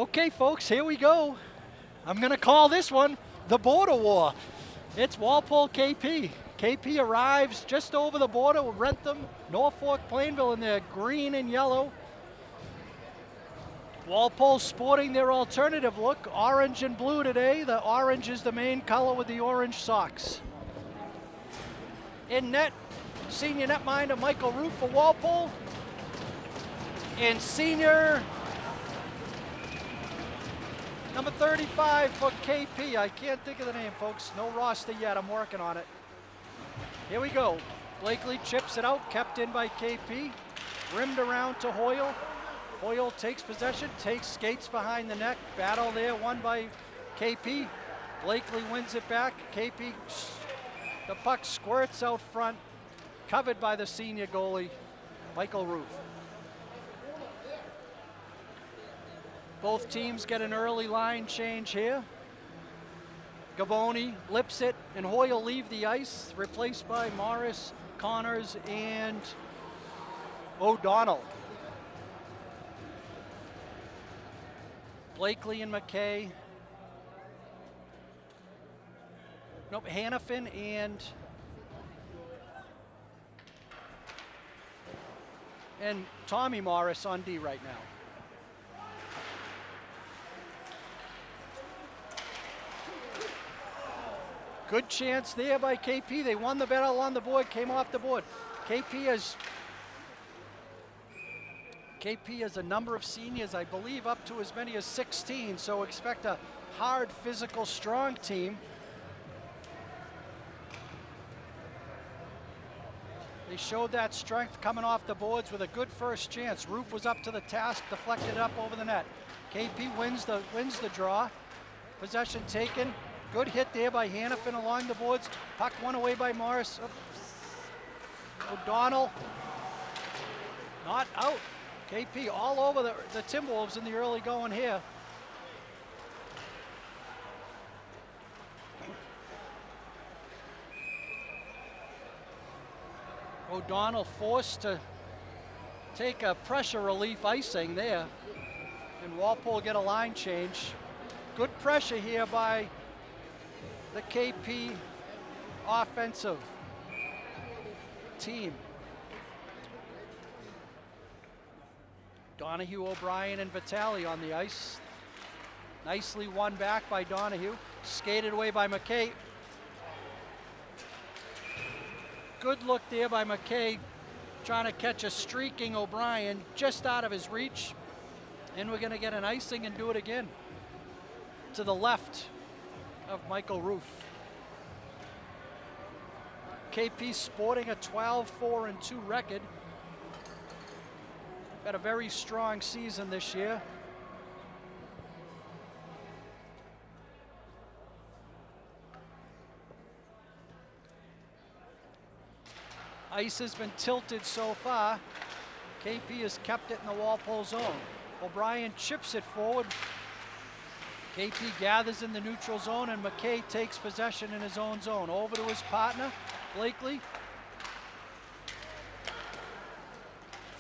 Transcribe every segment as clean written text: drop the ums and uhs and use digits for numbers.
Okay, folks, here we go. I'm going to call this one the Border War. It's Walpole KP. KP arrives just over the border with Rentham, Norfolk, Plainville in their green and yellow. Walpole sporting their alternative look, orange and blue today. The orange is the main color with the orange socks. In net, senior netminder Michael Roof for Walpole. And senior number 35 for KP. I can't think of the name, folks. No roster yet. I'm working on it. Here we go. Blakely chips it out, kept in by KP. Rimmed around to Hoyle. Hoyle takes possession, takes skates behind the net. Battle there, won by KP. Blakely wins it back. KP, the puck squirts out front, covered by the senior goalie, Michael Roof. Both teams get an early line change here. Gavoni, Lipset, and Hoyle leave the ice, replaced by Morris, Connors, and O'Donnell. Blakely and McKay. Nope, Hannafin and Tommy Morris on D right now. Good chance there by KP. They won the battle on the board, came off the board. KP has a number of seniors, I believe up to as many as 16, so expect a hard, physical, strong team. They showed that strength coming off the boards with a good first chance. Roof was up to the task, deflected it up over the net. KP wins the draw. Possession taken. Good hit there by Hannafin along the boards. Puck won away by Morris. O'Donnell not out. KP all over the Timberwolves in the early going here. O'Donnell forced to take a pressure relief icing there, and Walpole get a line change. Good pressure here by the KP offensive team. Donahue, O'Brien, and Vitale on the ice. Nicely won back by Donahue. Skated away by McKay. Good look there by McKay, trying to catch a streaking O'Brien just out of his reach. And we're gonna get an icing and do it again. To the left of Michael Roof. KP sporting a 12-4-2 record. Had a very strong season this year. Ice has been tilted so far. KP has kept it in the Walpole zone. O'Brien chips it forward. KP gathers in the neutral zone, and McKay takes possession in his own zone. Over to his partner, Blakely.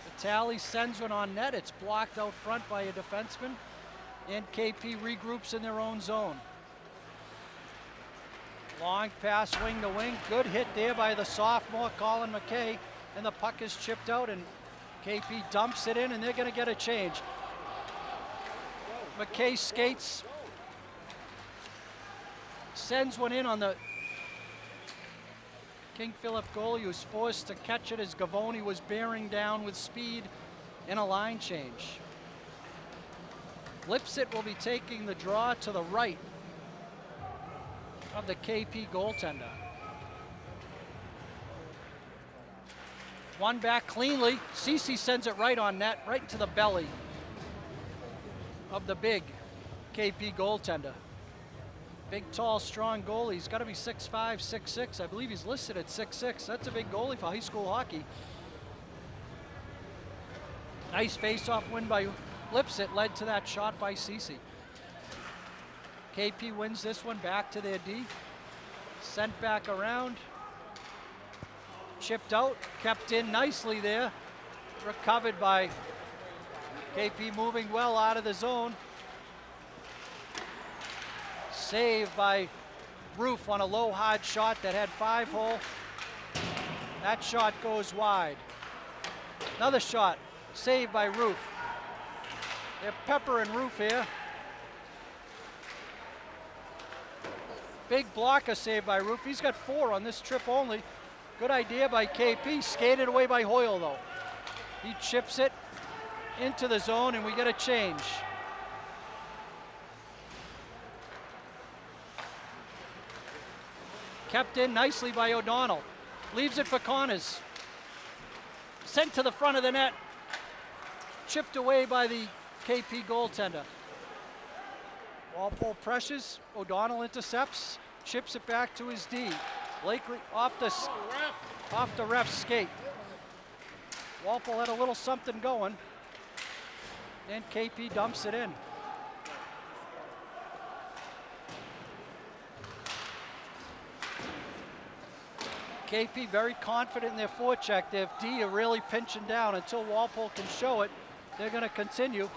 Vitale sends one on net. It's blocked out front by a defenseman, and KP regroups in their own zone. Long pass wing to wing. Good hit there by the sophomore, Colin McKay, and the puck is chipped out, and KP dumps it in, and they're going to get a change. McKay skates, sends one in on the King Philip goalie, who's forced to catch it as Gavoni was bearing down with speed in a line change. Lipset will be taking the draw to the right of the KP goaltender. One back cleanly. Cece sends it right on net, right into the belly of the big KP goaltender. Big, tall, strong goalie. He's got to be 6'5", 6'6". I believe he's listed at 6'6". That's a big goalie for high school hockey. Nice face-off win by Lipset led to that shot by Cece. KP wins this one back to their D. Sent back around. Chipped out, kept in nicely there. Recovered by KP, moving well out of the zone. Save by Roof on a low hard shot that had 5-hole. That shot goes wide. Another shot, saved by Roof. They're peppering Roof here. Big blocker saved by Roof. He's got 4 on this trip only. Good idea by KP. Skated away by Hoyle though. He chips it into the zone and we get a change. Kept in nicely by O'Donnell. Leaves it for Connors. Sent to the front of the net. Chipped away by the KP goaltender. Walpole pressures. O'Donnell intercepts. Chips it back to his D. Blakely off the ref's skate. Walpole had a little something going. And KP dumps it in. KP very confident in their forecheck. Their D are really pinching down. Until Walpole can show it, they're going to continue.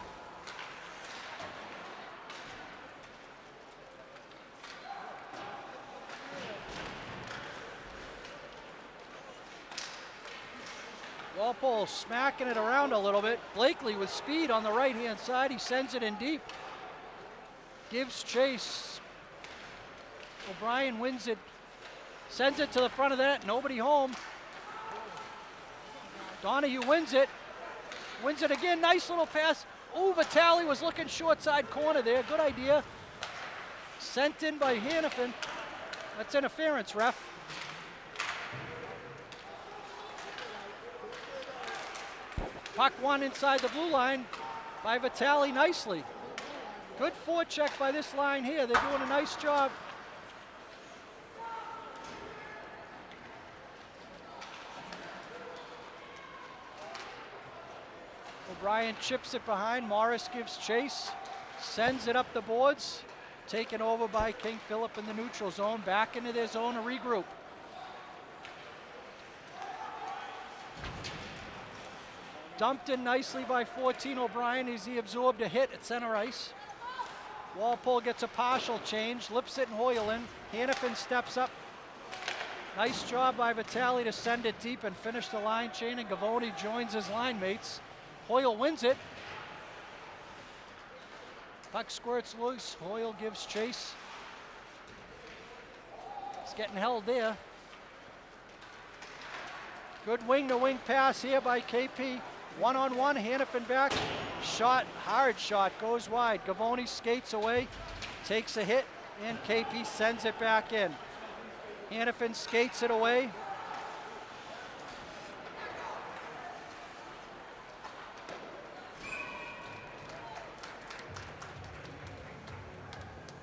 Walpole smacking it around a little bit. Blakely with speed on the right-hand side. He sends it in deep. Gives chase. O'Brien wins it. Sends it to the front of the net. Nobody home. Donahue wins it. Wins it again. Nice little pass. Ooh, Vitale was looking short side corner there. Good idea. Sent in by Hannafin. That's interference, ref. Puck won inside the blue line by Vitale nicely. Good forecheck by this line here. They're doing a nice job. O'Brien chips it behind. Morris gives chase. Sends it up the boards. Taken over by King Philip in the neutral zone. Back into their zone to regroup. Dumped in nicely by 14 O'Brien as he absorbed a hit at center ice. Walpole gets a partial change. Lipset and Hoyle in. Hannafin steps up. Nice job by Vitale to send it deep and finish the line chain, and Gavoni joins his line mates. Hoyle wins it. Puck squirts loose. Hoyle gives chase. He's getting held there. Good wing-to-wing pass here by KP. One-on-one, Hannafin back. Shot, hard shot, goes wide. Gavoni skates away, takes a hit, and KP sends it back in. Hannafin skates it away.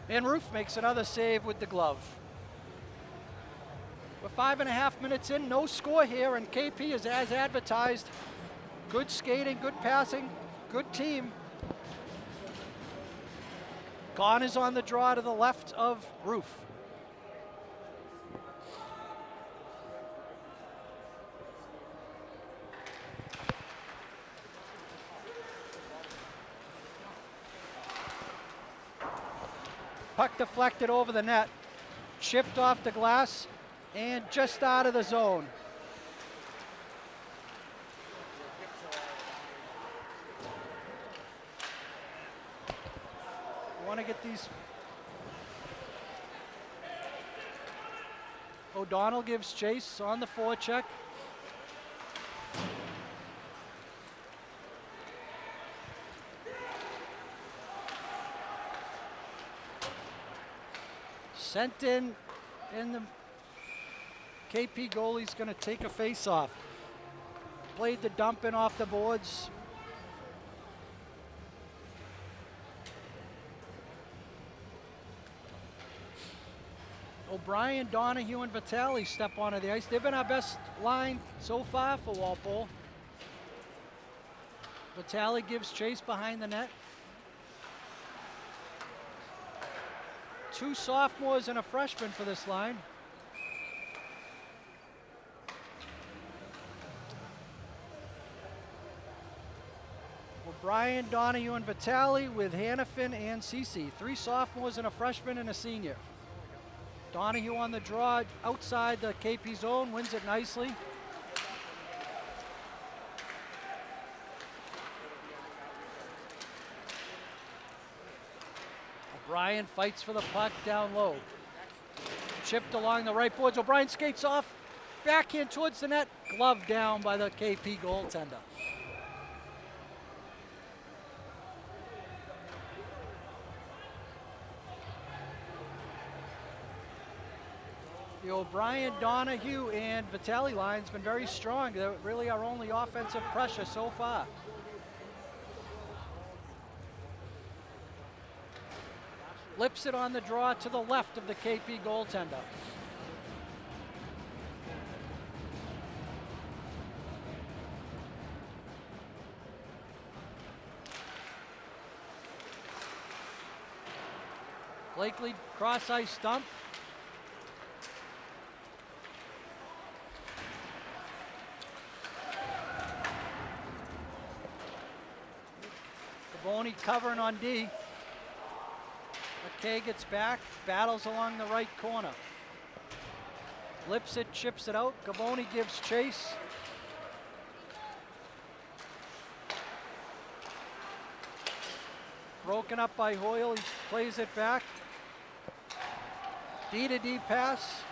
And Roof makes another save with the glove. We're 5.5 minutes in, no score here, and KP is as advertised. Good skating, good passing, good team. Gone is on the draw to the left of Roof. Puck deflected over the net, chipped off the glass, and just out of the zone. Want to get these. O'Donnell gives chase on the forecheck. Sent in, and the KP goalie's going to take a face-off. Played the dump in off the boards. O'Brien, Donahue, and Vitale step onto the ice. They've been our best line so far for Walpole. Vitale gives chase behind the net. 2 sophomores and a freshman for this line. O'Brien, Donahue, and Vitale with Hannafin and Cece. 3 sophomores and a freshman and a senior. Donahue on the draw outside the KP zone, wins it nicely. O'Brien fights for the puck down low. Chipped along the right boards. O'Brien skates off. Backhand towards the net. Glove down by the KP goaltender. The O'Brien, Donahue, and Vitale line's been very strong. They're really our only offensive pressure so far. Lips it on the draw to the left of the KP goaltender. Blakely cross ice dump. Cavoni covering on D. McKay gets back, battles along the right corner. Lips it, chips it out. Cavoni gives chase. Broken up by Hoyle, he plays it back. D to D pass.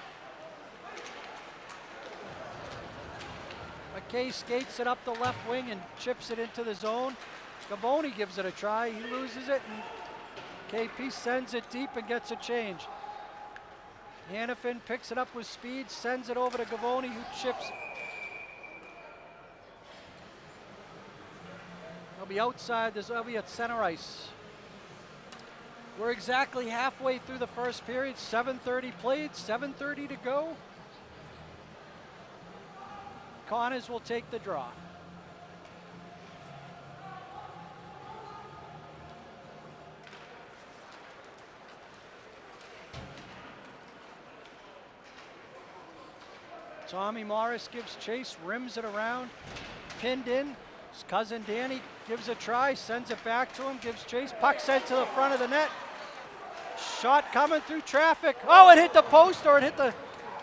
McKay skates it up the left wing and chips it into the zone. Cavoni gives it a try, he loses it, and KP sends it deep and gets a change. Hannafin picks it up with speed, sends it over to Cavoni, who chips. They'll be outside, they'll be at center ice. We're exactly halfway through the first period, 7:30 played, 7:30 to go. Connors will take the draw. Tommy Morris gives chase, rims it around, pinned in. His cousin Danny gives a try, sends it back to him, gives chase. Puck sent to the front of the net. Shot coming through traffic. Oh, it hit the post, or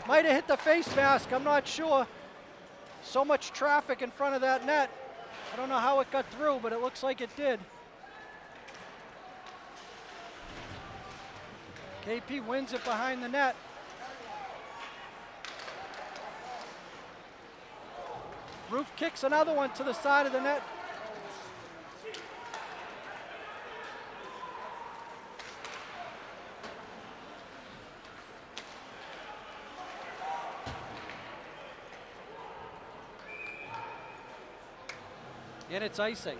might have hit the face mask, I'm not sure. So much traffic in front of that net. I don't know how it got through, but it looks like it did. KP wins it behind the net. Roof kicks another one to the side of the net. And it's icing.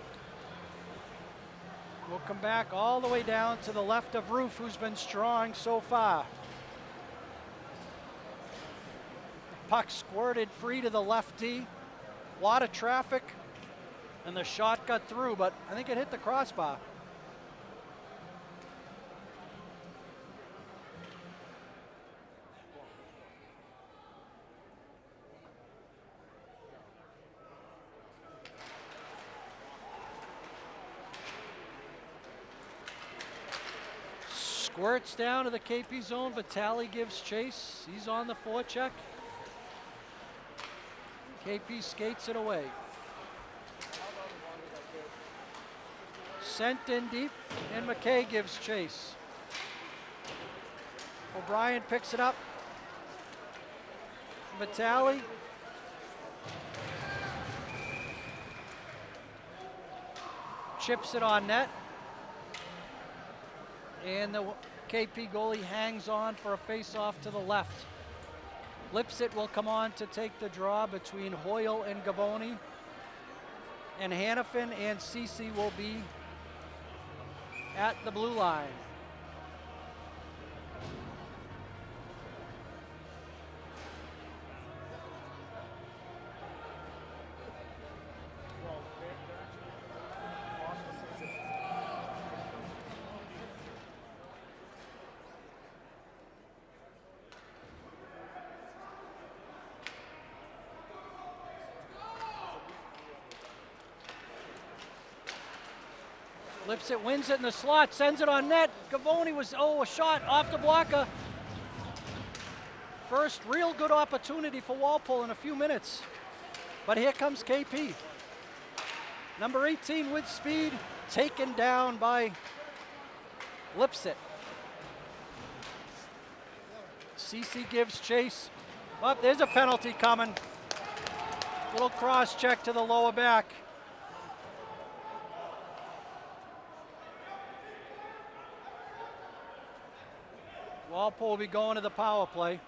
We'll come back all the way down to the left of Roof, who's been strong so far. Puck squirted free to the left D. A lot of traffic, and the shot got through, but I think it hit the crossbar. Squirts down to the KP zone. Vitale gives chase. He's on the forecheck. KP skates it away. Sent in deep, and McKay gives chase. O'Brien picks it up. Vitale. Chips it on net. And the KP goalie hangs on for a face-off to the left. Lipset will come on to take the draw between Hoyle and Cavoni. And Hannafin and Cece will be at the blue line. Lipset wins it in the slot, sends it on net. Gavoni was, a shot off the blocker. First real good opportunity for Walpole in a few minutes. But here comes KP. Number 18 with speed, taken down by Lipset. CC gives chase. Oh, there's a penalty coming. Little cross check to the lower back. Walpole will be going to the power play.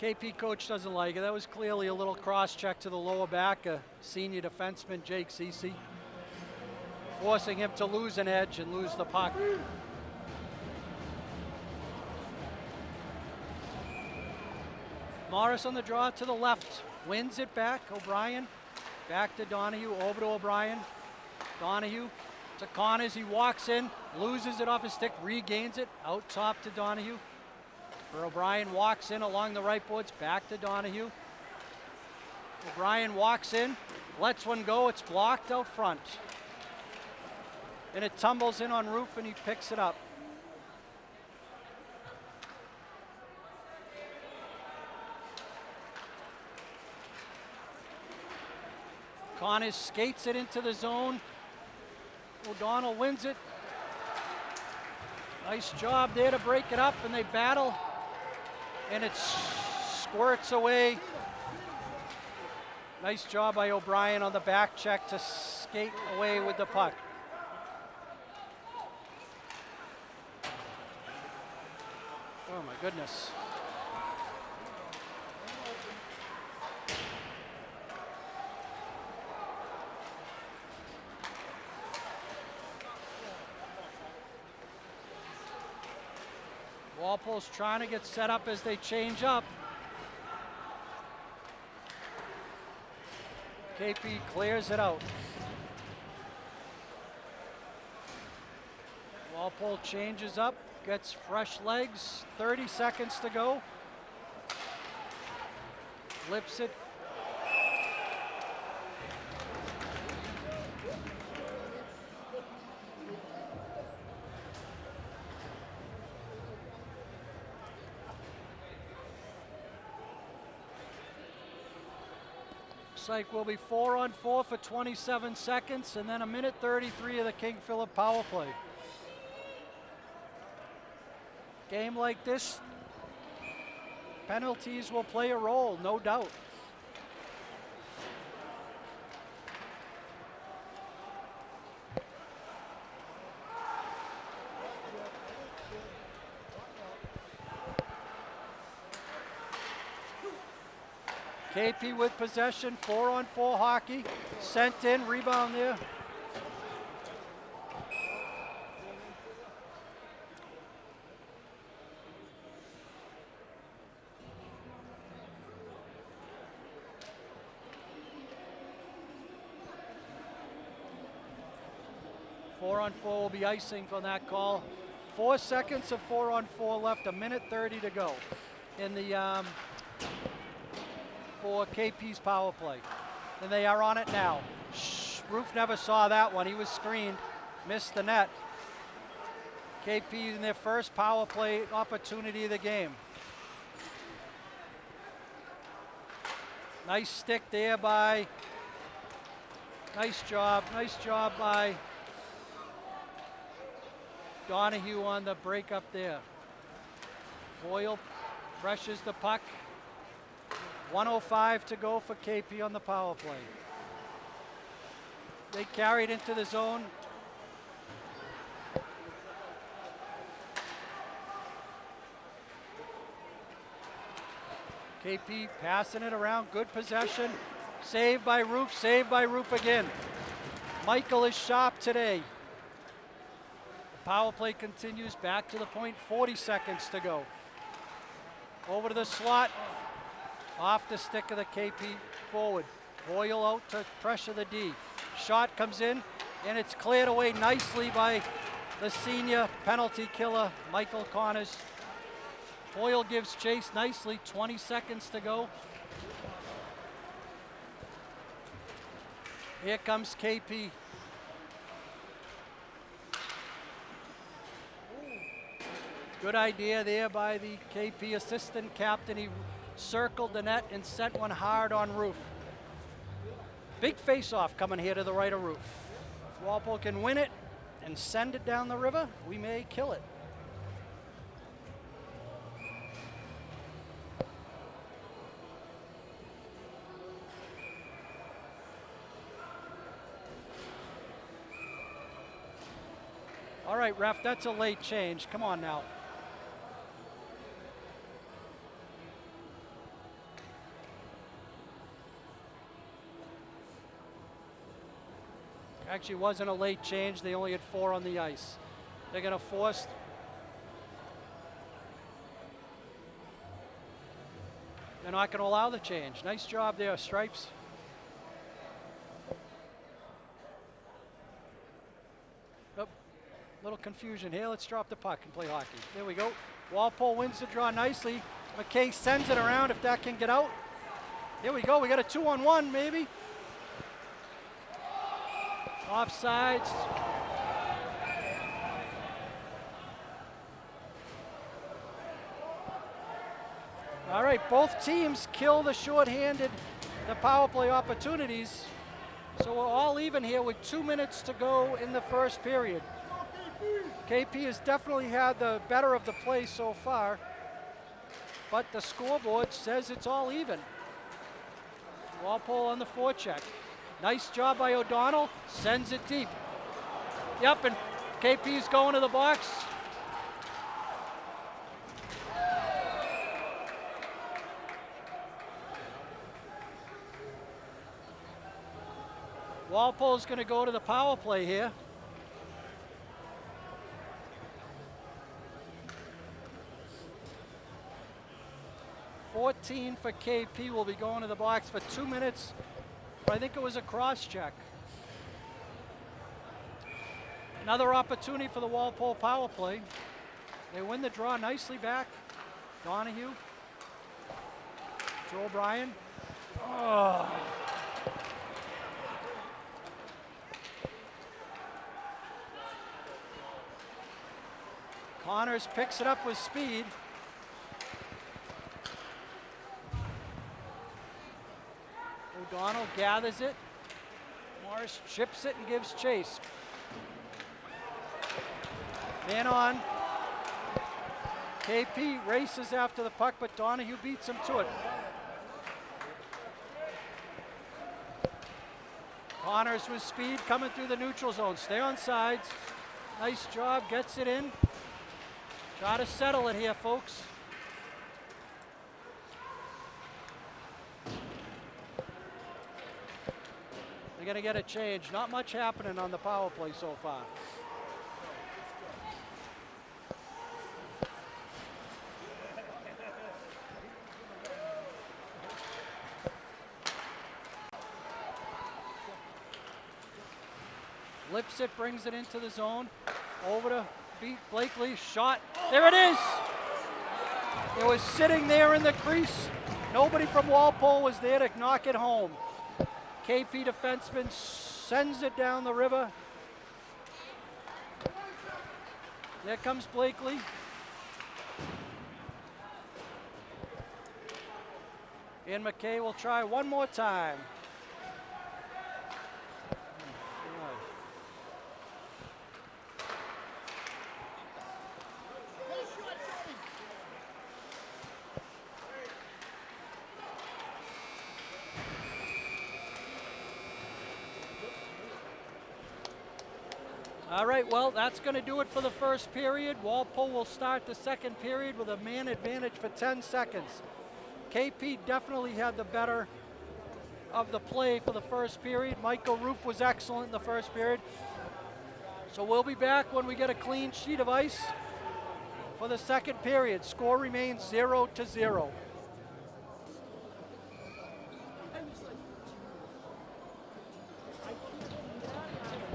KP coach doesn't like it. That was clearly a little cross check to the lower back. Senior defenseman Jake Cece, forcing him to lose an edge and lose the puck. Morris on the draw to the left, wins it back. O'Brien, back to Donahue, over to O'Brien. Donahue to Connors, he walks in, loses it off his stick, regains it, out top to Donahue. For O'Brien walks in along the right boards, back to Donahue. O'Brien walks in, lets one go, it's blocked out front. And it tumbles in on Roof and he picks it up. Connors skates it into the zone. O'Donnell wins it. Nice job there to break it up, and they battle. And it squirts away. Nice job by O'Brien on the back check to skate away with the puck. Oh my goodness. Walpole's trying to get set up as they change up. KP clears it out. Walpole changes up, gets fresh legs, 30 seconds to go. Flips it. Looks like we'll be 4-on-4 for 27 seconds and then a minute 33 of the King Philip power play. Game like this, penalties will play a role, no doubt. KP with possession, 4-on-4 hockey, sent in, rebound there. Four-on-four will be icing on that call. 4 seconds of 4-on-4 left, a minute 30 to go in the for KP's power play. And they are on it now. Roof never saw that one. He was screened, missed the net. KP in their first power play opportunity of the game. Nice stick there by, nice job by Donahue on the breakup there. Boyle pressures the puck. 1:05 to go for KP on the power play. They carried into the zone. KP passing it around, good possession. Saved by Roof again. Michael is sharp today. The power play continues, back to the point, 40 seconds to go. Over to the slot. Off the stick of the KP forward. Boyle out to pressure the D. Shot comes in, and it's cleared away nicely by the senior penalty killer, Michael Connors. Boyle gives chase nicely, 20 seconds to go. Here comes KP. Good idea there by the KP assistant captain. He circled the net and sent one hard on Roof. Big face-off coming here to the right of Roof. If Walpole can win it and send it down the river, we may kill it. All right, ref, that's a late change. Come on now. Actually, wasn't a late change. They only had 4 on the ice. They're going to force. They're not going to allow the change. Nice job there, Stripes. Oh, little confusion here. Let's drop the puck and play hockey. There we go. Walpole wins the draw nicely. McKay sends it around if that can get out. Here we go. We got a 2-on-1 maybe. Offsides. All right, both teams kill the shorthanded, the power play opportunities. So we're all even here with 2 minutes to go in the first period. KP has definitely had the better of the play so far, but the scoreboard says it's all even. Walpole on the forecheck. Nice job by O'Donnell, sends it deep. Yep, and KP's going to the box. Walpole's going to go to the power play here. $14 for KP, will be going to the box for 2 minutes. I think it was a cross-check. Another opportunity for the Walpole power play. They win the draw nicely back. Donahue. Joe O'Brien. Oh. Connors picks it up with speed. O'Donnell gathers it. Morris chips it and gives chase. Man on. KP races after the puck, but Donahue beats him to it. Connors with speed coming through the neutral zone. Stay on sides. Nice job, gets it in. Try to settle it here, folks. They're going to get a change. Not much happening on the power play so far. Lipset brings it into the zone. Over to beat Blakely. Shot. There it is. It was sitting there in the crease. Nobody from Walpole was there to knock it home. KP defenseman sends it down the river. There comes Blakely. And McKay will try one more time. All right, well, that's going to do it for the first period. Walpole will start the second period with a man advantage for 10 seconds. KP definitely had the better of the play for the first period. Michael Roof was excellent in the first period. So we'll be back when we get a clean sheet of ice for the second period. Score remains 0-0.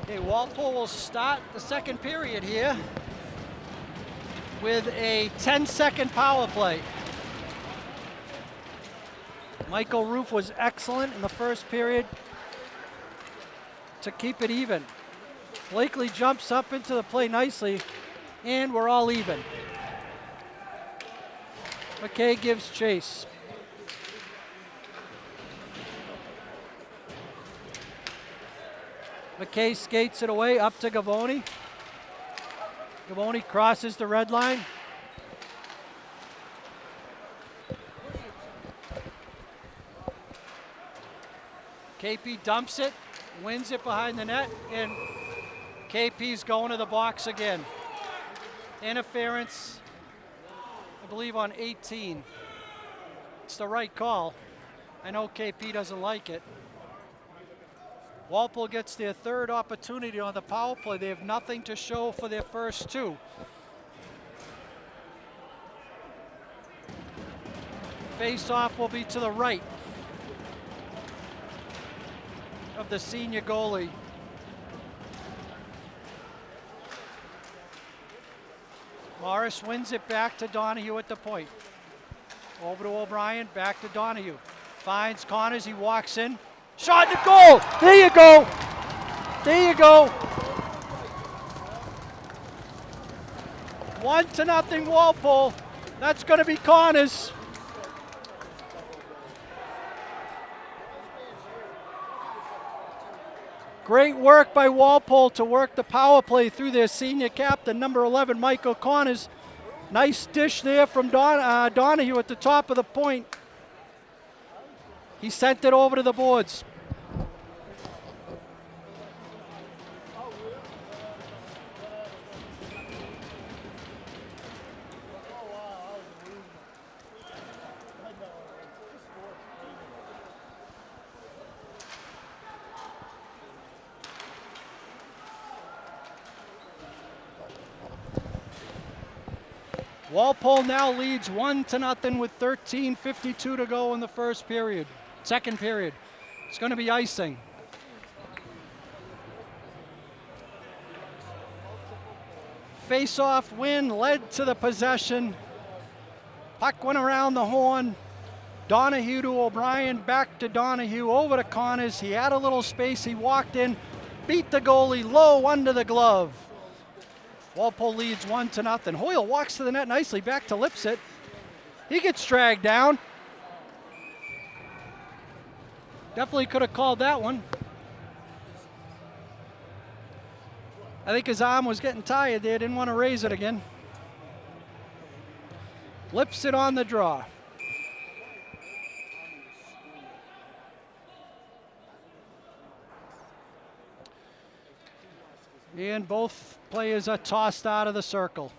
Okay, Walpole will start the second period here with a 10-second power play. Michael Roof was excellent in the first period. to keep it even. Blakely jumps up into the play nicely, and we're all even. McKay gives chase. McKay skates it away up to Gavoni. Gavoni crosses the red line. KP dumps it, wins it behind the net, and KP's going to the box again. Interference, I believe, on 18. It's the right call. I know KP doesn't like it. Walpole gets their third opportunity on the power play. They have nothing to show for their first two. Face-off will be to the right of the senior goalie. Morris wins it back to Donahue at the point. Over to O'Brien, back to Donahue. Finds Connors, he walks in. Shot to goal! There you go! There you go! 1-0 Walpole. That's going to be Connors. Great work by Walpole to work the power play through their senior captain, number 11, Michael Connors. Nice dish there from Donahue at the top of the point. He sent it over to the boards. Walpole now leads 1-0 with 13:52 to go in the second period. It's going to be icing. Face-off win led to the possession. Puck went around the horn. Donahue to O'Brien, back to Donahue, over to Connors. He had a little space, he walked in, beat the goalie low under the glove. Walpole leads 1-0. Hoyle walks to the net nicely, back to Lipset. He gets dragged down. Definitely could have called that one. I think his arm was getting tired there, didn't want to raise it again. Lipset on the draw. And both players are tossed out of the circle.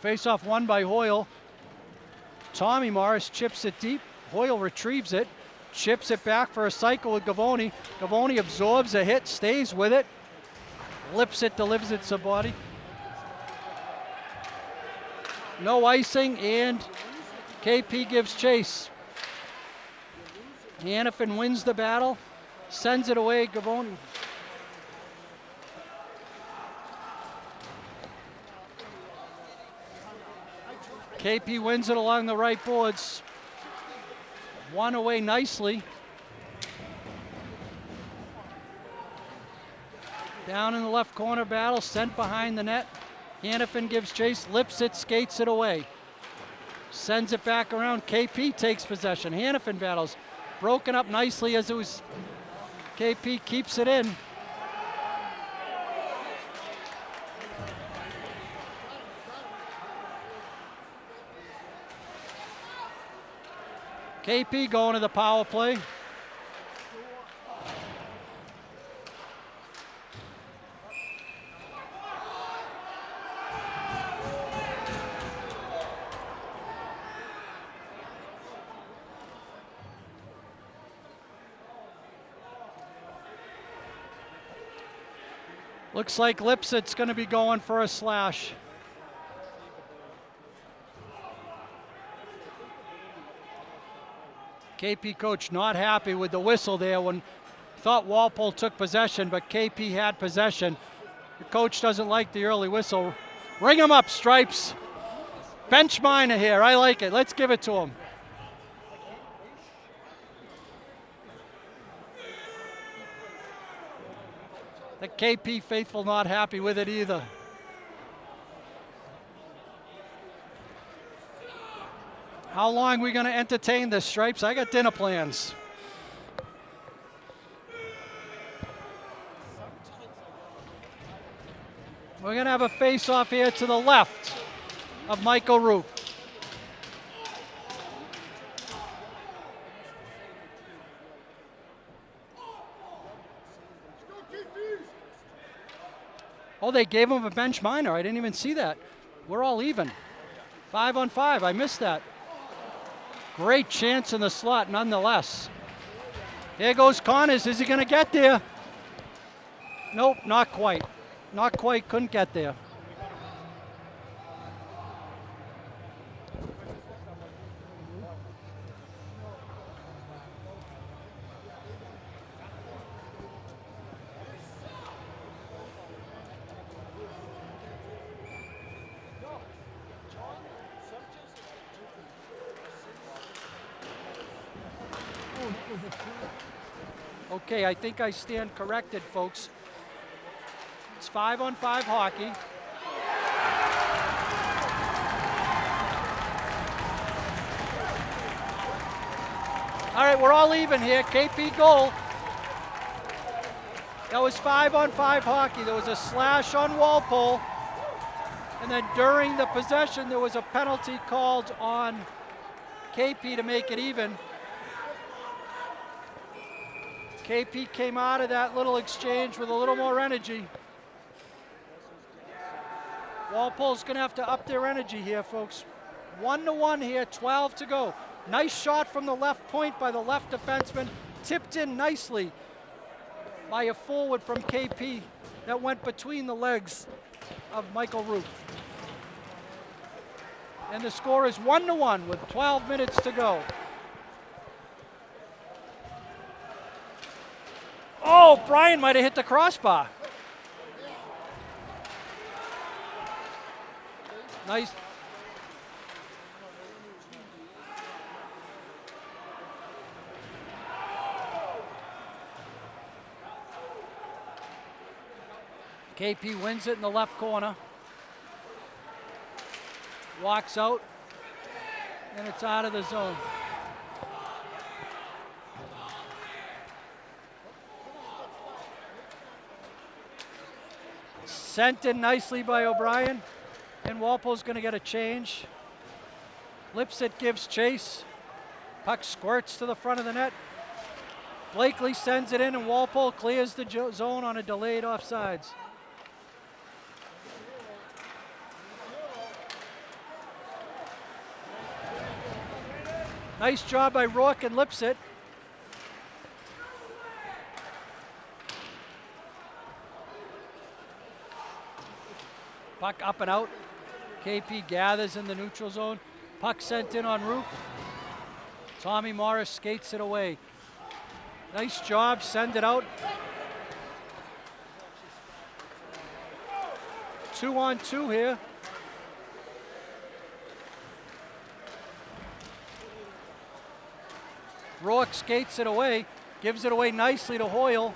Face-off won by Hoyle. Tommy Morris chips it deep. Hoyle retrieves it, chips it back for a cycle with Gavoni. Gavoni absorbs a hit, stays with it. Lipset delivers it to body. No icing, and KP gives chase. Hannafin wins the battle, sends it away, Gavoni. KP wins it along the right boards. One away nicely. Down in the left corner battle, sent behind the net. Hannafin gives chase, Lipset skates it away. Sends it back around, KP takes possession. Hannafin battles, broken up nicely as it was. KP keeps it in. KP going to the power play. Looks like Lipset's going to be going for a slash. KP coach not happy with the whistle there when thought Walpole took possession, but KP had possession. The coach doesn't like the early whistle. Ring him up, Stripes. Bench Minor here, I like it. Let's give it to him. The KP faithful not happy with it either. How long are we going to entertain this, Stripes? I got dinner plans. We're going to have a face-off here to the left of Michael Roof. Oh, they gave him a bench minor. I didn't even see that. We're all even. 5 on 5. I missed that. Great chance in the slot, nonetheless. Here goes Connors. Is he going to get there? Nope, not quite. Not quite. Couldn't get there. Okay, I think I stand corrected, folks. It's 5 on 5 hockey. All right, we're all even here. KP goal. That was 5 on 5 hockey. There was a slash on Walpole. And then during the possession, there was a penalty called on KP to make it even. KP came out of that little exchange with a little more energy. Walpole's going to have to up their energy here, folks. 1-1 here, 12 to go. Nice shot from the left point by the left defenseman. Tipped in nicely by a forward from KP that went between the legs of Michael Roof. And the score is 1-1 with 12 minutes to go. Oh, Brian might have hit the crossbar. Nice. KP wins it in the left corner. Walks out, and it's out of the zone. Sent in nicely by O'Brien, and Walpole's going to get a change. Lipset gives chase. Puck squirts to the front of the net. Blakely sends it in, and Walpole clears the zone on a delayed offsides. Nice job by Rourke and Lipset. Puck up and out. KP gathers in the neutral zone. Puck sent in on Roof. Tommy Morris skates it away. Nice job, send it out. 2-on-2 here. Rourke skates it away, gives it away nicely to Hoyle.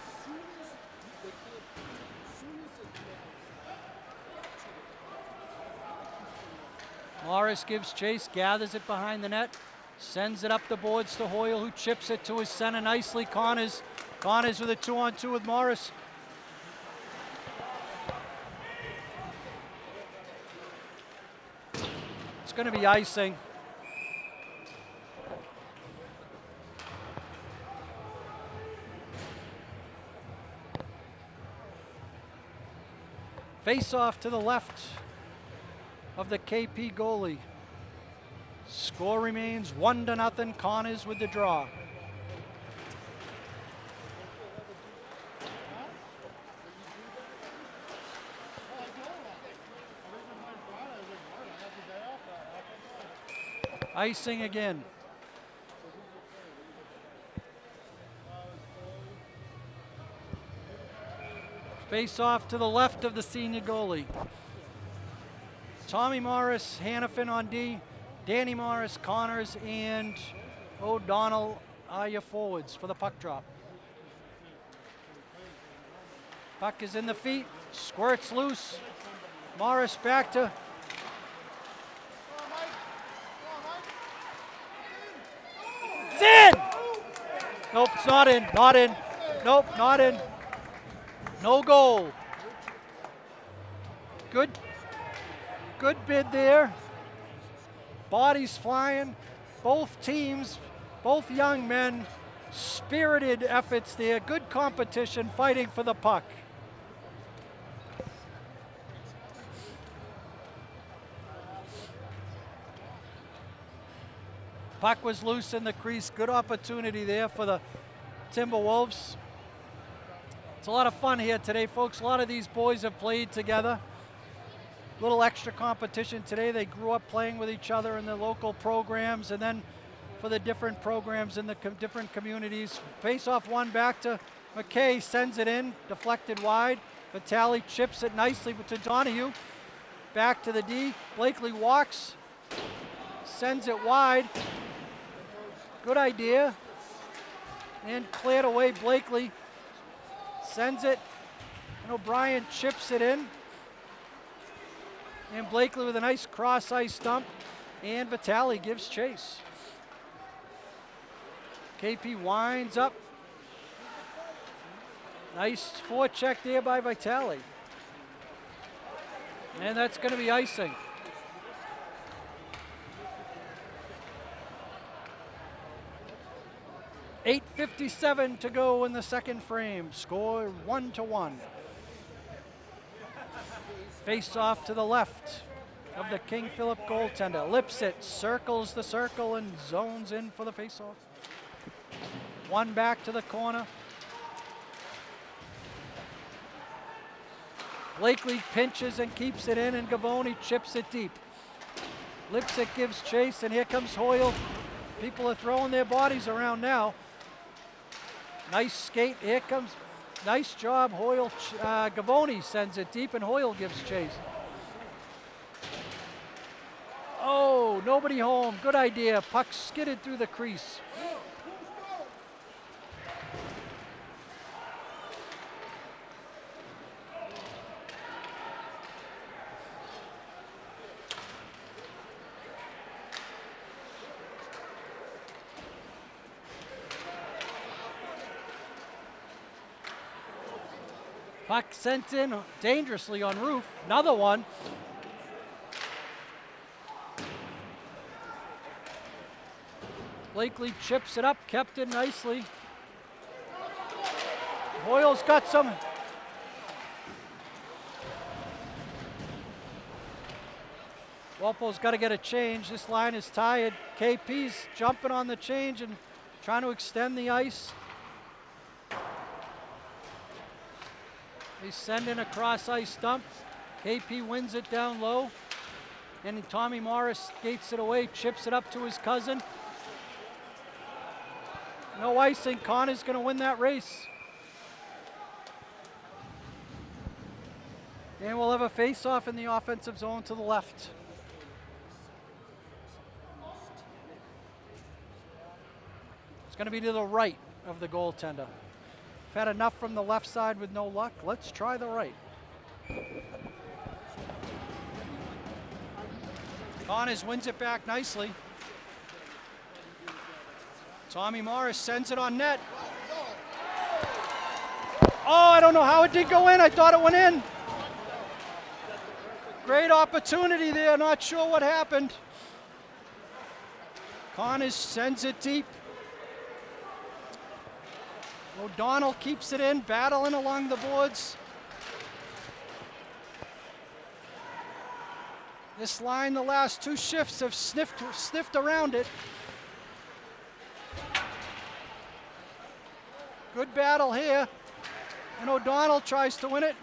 Morris gives chase, gathers it behind the net, sends it up the boards to Hoyle, who chips it to his center nicely. Connors with a 2-on-2 with Morris. It's going to be icing. Face off to the left of the KP goalie. Score remains 1-0. Connors with the draw. Icing again. Face off to the left of the senior goalie. Tommy Morris, Hannafin on D, Danny Morris, Connors, and O'Donnell are your forwards for the puck drop. Puck is in the feet, squirts loose. Morris back to. It's in! Nope, it's not in, not in. Nope, not in. No goal. Good bid there. Bodies flying. Both teams, both young men, spirited efforts there. Good competition, fighting for the puck. Puck was loose in the crease. Good opportunity there for the Timberwolves. It's a lot of fun here today, folks. A lot of these boys have played together. Little extra competition today. They grew up playing with each other in the local programs, and then for the different programs in the different communities. Face-off one back to McKay, sends it in, deflected wide. Vitale chips it nicely to Donahue. Back to the D. Blakely walks, sends it wide. Good idea. And cleared away. Blakely sends it, and O'Brien chips it in. And Blakely with a nice cross ice dump, and Vitale gives chase. KP winds up. Nice forecheck there by Vitale. And that's going to be icing. .8:57 to go in the second frame. Score 1-1. Face off to the left of the King Philip goaltender. Lipset circles the circle and zones in for the face-off. One back to the corner. Blakely pinches and keeps it in, and Gavoni chips it deep. Lipset gives chase, and here comes Hoyle. People are throwing their bodies around now. Nice skate. Here comes. Nice job, Hoyle. Gavoni sends it deep, and Hoyle gives chase. Oh, nobody home. Good idea. Puck skidded through the crease. Puck sent in dangerously on Roof. Another one. Blakely chips it up, kept it nicely. Hoyle's got some. Walpole's got to get a change. This line is tired. KP's jumping on the change and trying to extend the ice. They send in a cross ice dump. KP wins it down low. And Tommy Morris skates it away, chips it up to his cousin. No icing. Connor's going to win that race. And we'll have a face-off in the offensive zone to the left. It's going to be to the right of the goaltender. Had enough from the left side with no luck. Let's try the right. Connors wins it back nicely. Tommy Morris sends it on net. Oh, I don't know how it did go in. I thought it went in. Great opportunity there. Not sure what happened. Connors sends it deep. O'Donnell keeps it in, battling along the boards. This line, the last two shifts have sniffed around it. Good battle here. And O'Donnell tries to win it.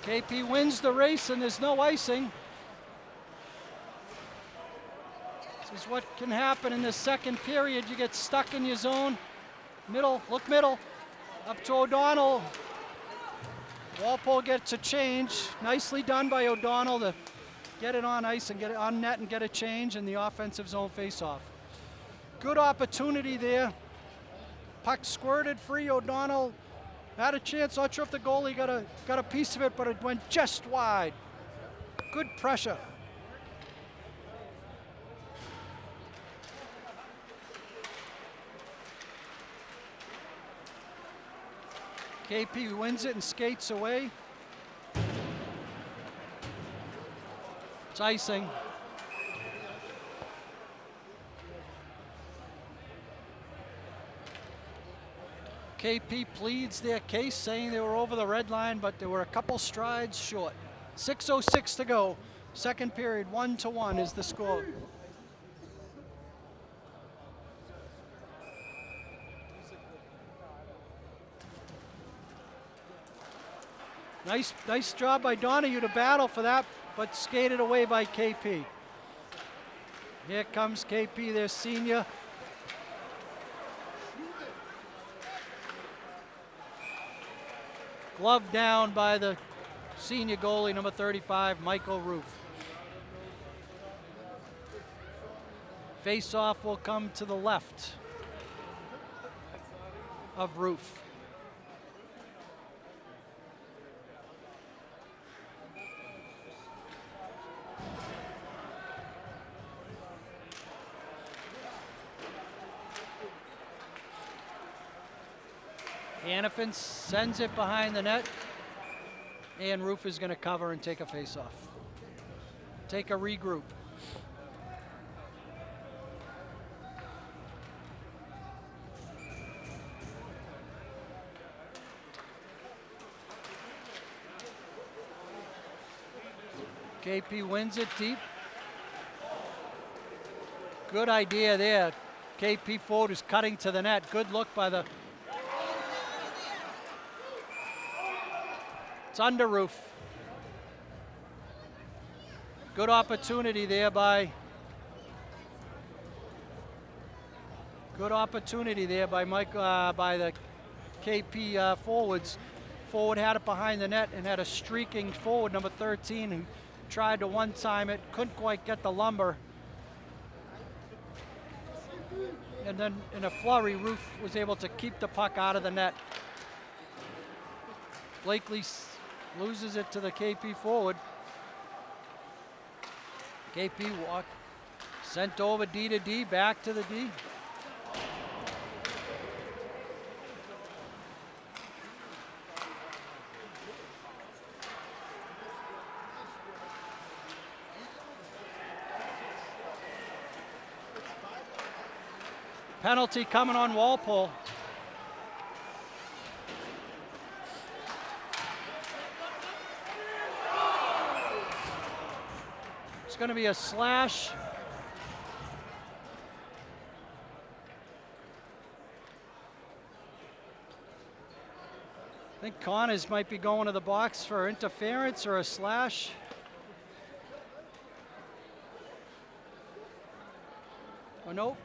KP wins the race, and there's no icing. This is what can happen in the second period. You get stuck in your zone. Middle, look middle. Up to O'Donnell. Walpole gets a change. Nicely done by O'Donnell to get it on ice and get it on net and get a change in the offensive zone faceoff. Good opportunity there. Puck squirted free. O'Donnell had a chance. Not sure if the goalie got a piece of it, but it went just wide. Good pressure. KP wins it and skates away. It's icing. KP pleads their case, saying they were over the red line, but they were a couple strides short. 6:06 to go. Second period, 1-1 is the score. Nice job by Donahue to battle for that, but skated away by KP. Here comes KP, their senior. Glove down by the senior goalie, number 35, Michael Roof. Face-off will come to the left of Roof. Hannafin sends it behind the net, and Roof is going to cover and take a face-off. Take a regroup. KP wins it deep. Good idea there. KP forward is cutting to the net. Good look by the... It's under Roof. Good opportunity there by... Good opportunity there by Mike, by the KP forwards. Forward had it behind the net and had a streaking forward, number 13, who tried to one-time it, couldn't quite get the lumber. And then in a flurry, Roof was able to keep the puck out of the net. Blakely loses it to the KP forward. KP walk, sent over D to D, back to the D. Penalty coming on Walpole. It's going to be a slash. I think Connors might be going to the box for interference or a slash. Oh, nope.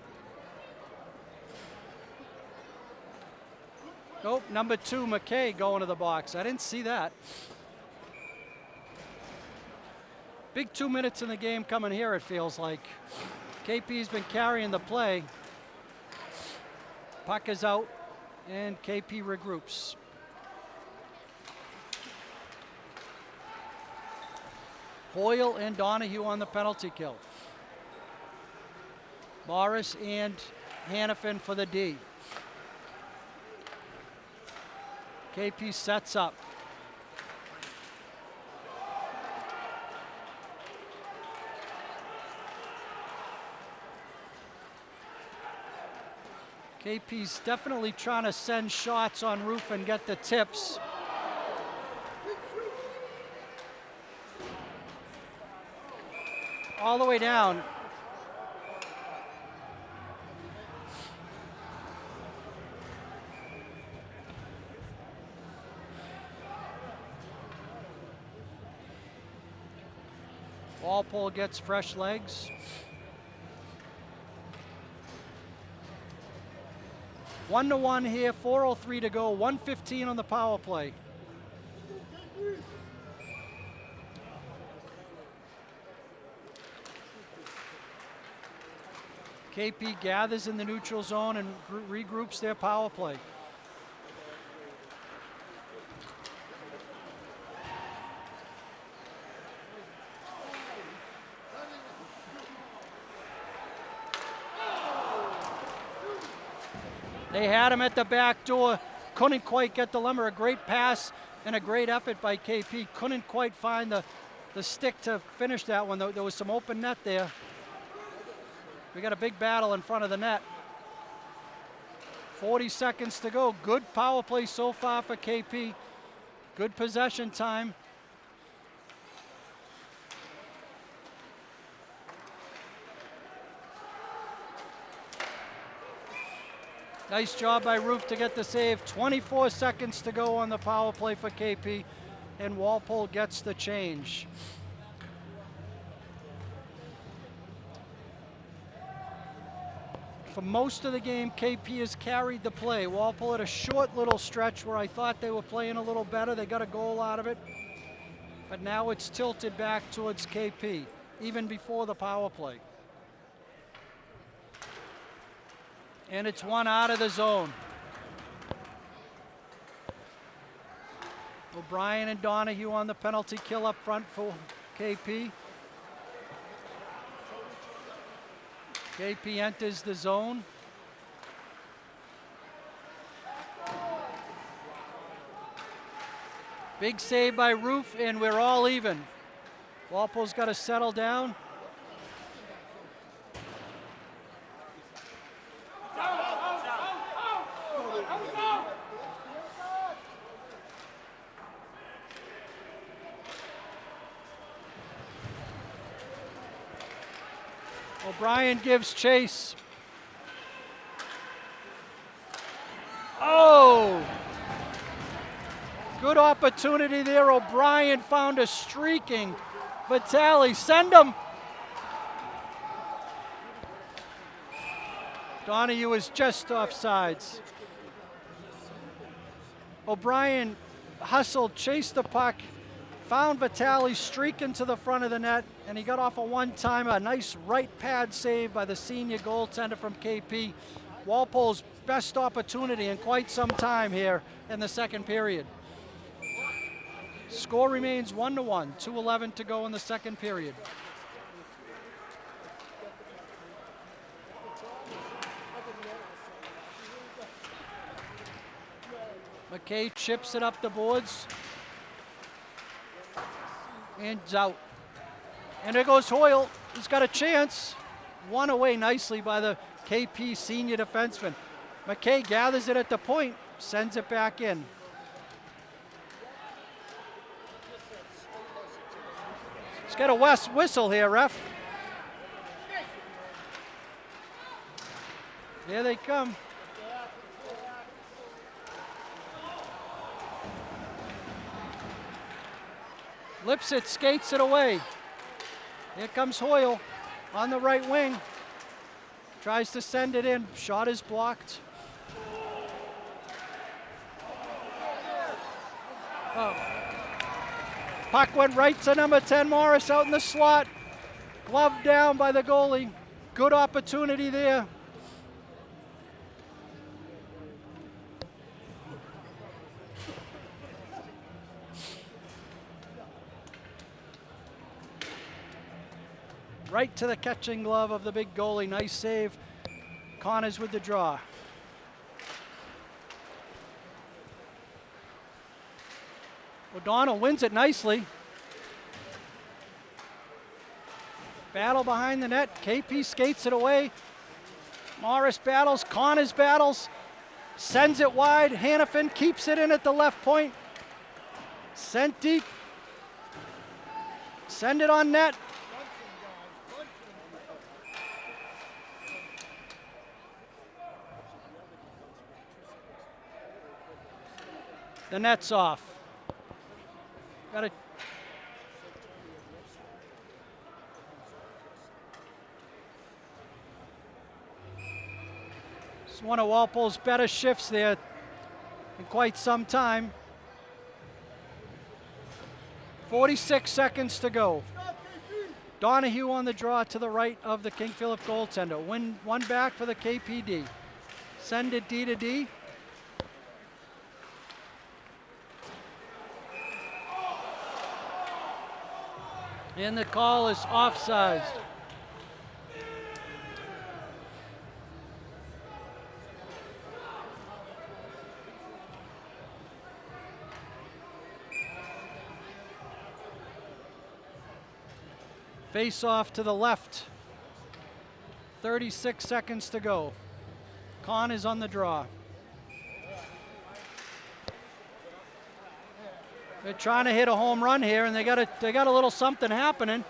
Nope, number 2, McKay, going to the box. I didn't see that. Big 2 minutes in the game coming here, it feels like. KP's been carrying the play. Puck is out, and KP regroups. Hoyle and Donahue on the penalty kill. Morris and Hannafin for the D. KP sets up. KP's definitely trying to send shots on Roof and get the tips. All the way down. Walpole gets fresh legs. 1-1 here, 4:03 to go, 1:15 on the power play. KP gathers in the neutral zone and regroups their power play. They had him at the back door, couldn't quite get the limber. A great pass and a great effort by KP. Couldn't quite find the stick to finish that one. There was some open net there. We got a big battle in front of the net. 40 seconds to go. Good power play so far for KP. Good possession time. Nice job by Roof to get the save. 24 seconds to go on the power play for KP, and Walpole gets the change. For most of the game, KP has carried the play. Walpole had a short little stretch where I thought they were playing a little better. They got a goal out of it. But now it's tilted back towards KP, even before the power play. And it's one out of the zone. O'Brien and Donahue on the penalty kill up front for KP. KP enters the zone. Big save by Roof, and we're all even. Walpole's got to settle down. O'Brien gives chase. Oh! Good opportunity there. O'Brien found a streaking Vitale. Send him. Donahue is just offsides. O'Brien hustled, chased the puck, found Vitale streaking to the front of the net, and he got off a one-timer. A nice right pad save by the senior goaltender from KP. Walpole's best opportunity in quite some time here in the second period. Score remains 1-1, 2:11 to go in the second period. McKay chips it up the boards. And it's out. And there goes Hoyle. He's got a chance. Won away nicely by the KP senior defenseman. McKay gathers it at the point, sends it back in. He's got a whistle here, ref. There they come. Lipset skates it away. Here comes Hoyle on the right wing. Tries to send it in. Shot is blocked. Oh. Puck went right to number 10 Morris out in the slot. Glove down by the goalie. Good opportunity there. Right to the catching glove of the big goalie. Nice save. Connors with the draw. O'Donnell wins it nicely. Battle behind the net. KP skates it away. Morris battles. Connors battles. Sends it wide. Hannafin keeps it in at the left point. Sent deep. Send it on net. The net's off. Got it. It's one of Walpole's better shifts there in quite some time. 46 seconds to go. Donahue on the draw to the right of the King Philip goaltender. One back for the KPD. Send it D to D. And the call is offside. Face off to the left. 36 seconds to go. Con is on the draw. They're trying to hit a home run here, and they got a little something happening.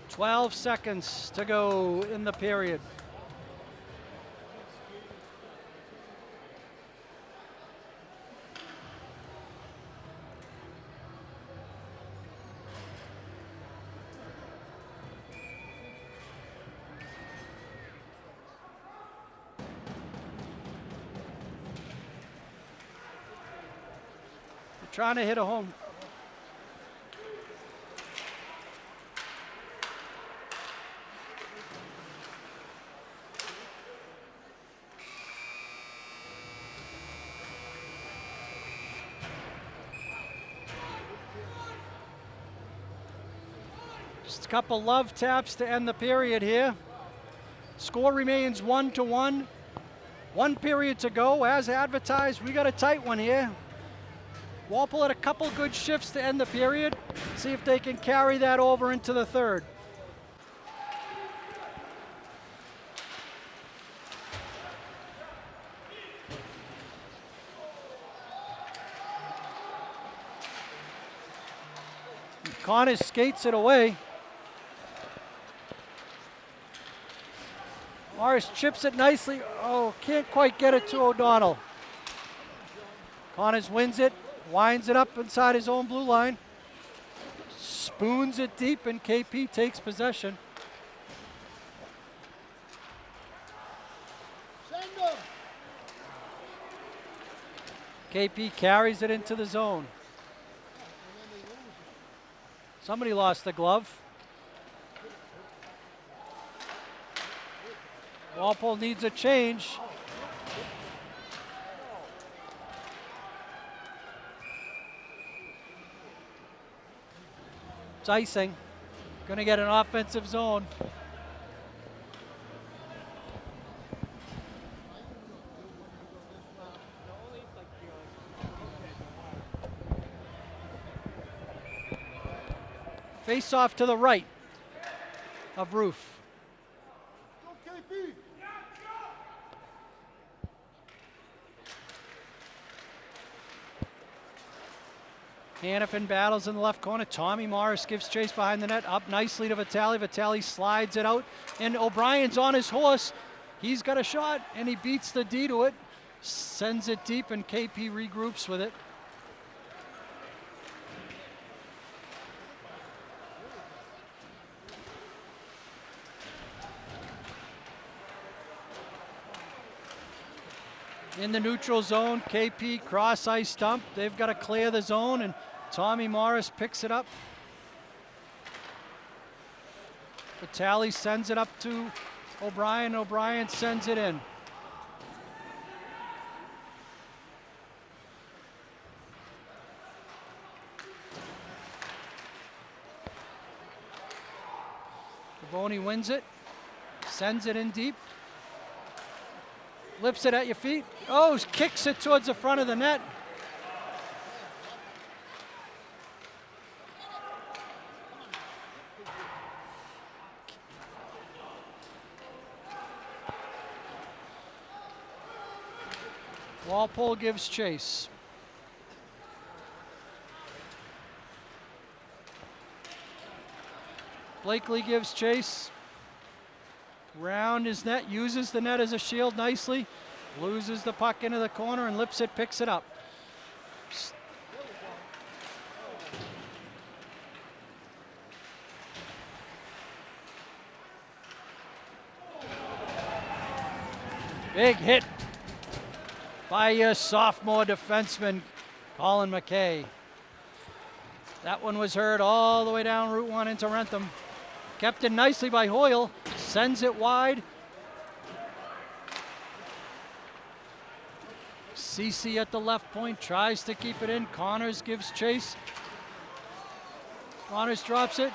Twelve seconds to go in the period. They're trying to hit a home. Just a couple love taps to end the period here. Score remains 1-1. 1 period to go. As advertised, we got a tight one here. Walpole had a couple good shifts to end the period. See if they can carry that over into the third. Connors skates it away. Morris chips it nicely. Oh, can't quite get it to O'Donnell. Connors wins it, winds it up inside his own blue line. Spoons it deep, and KP takes possession. KP carries it into the zone. Somebody lost the glove. Walpole needs a change. It's icing. Going to get an offensive zone. Face off to the right of Roof. Hannafin battles in the left corner. Tommy Morris gives chase behind the net. Up nicely to Vitale. Vitale slides it out. And O'Brien's on his horse. He's got a shot, and he beats the D to it. Sends it deep, and KP regroups with it. In the neutral zone, KP cross ice dump. They've got to clear the zone, and Tommy Morris picks it up. Vitale sends it up to O'Brien. O'Brien sends it in. Cavoni wins it, sends it in deep. Lips it at your feet. Oh, kicks it towards the front of the net. Walpole gives chase. Blakely gives chase. Round his net, uses the net as a shield nicely, loses the puck into the corner, and Lipset picks it up. Big hit by your sophomore defenseman, Colin McKay. That one was heard all the way down Route 1 into Rentham. Kept in nicely by Hoyle, sends it wide. Cece at the left point, tries to keep it in. Connors gives chase. Connors drops it.